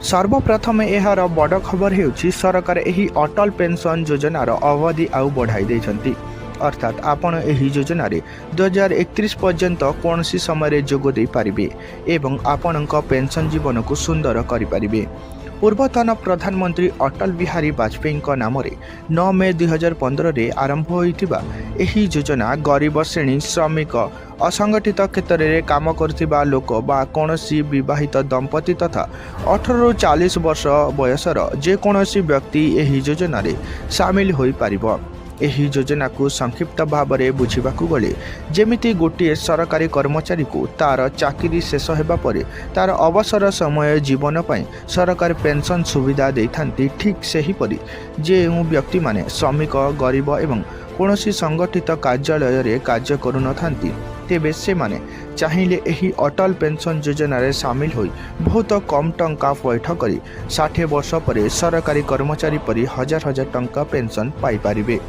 सर्वप्रथमे एहार बड़ खबर हेउछि सरकार एही अटल पेंशन योजनार अवधि आउ बढ़ाई दैछन्ति। अर्थात आपण एही योजना रे 2031 पर्यंत कौनसी समय जोग दे पारिबे एवं आपणक पेंशन जीवन को सुंदर करि पारिबे। पूर्वतन प्रधानमंत्री अटल बिहारी वाजपेयी नाम 9 मे 2015 रे आरंभ होइतिबा एही योजना गरीब श्रेणी श्रमिक असंगठित क्षेत्र में काम करथिबा लोक बा कौनसी विवाहित दंपति तथा 18 रु 40 वर्ष बयसर जेकोसी व्यक्ति एही योजना रे सामिल होई पारिबो। एही योजना को संक्षिप्त भाव में बुझाकू गले जेमिति गोटे सरकारी कर्मचारी को तार चाकरी शेष होगा पर तार अवसर समय जीवन पर सरकार पेंशन सुविधा देथांती, ठीक सेहीपरि जो व्यक्ति माने श्रमिक गरीब एवं कौनसी संगठित कार्यालय रे कार्य करुनथांती तेबे से माने चाहिए एही अटल पेंशन योजना रे सामिल होई बहुत कम टंका पैठ करी 60 वर्ष पर सरकारी कर्मचारी परी हजार हजार टंका पेंशन पाई पारिबे।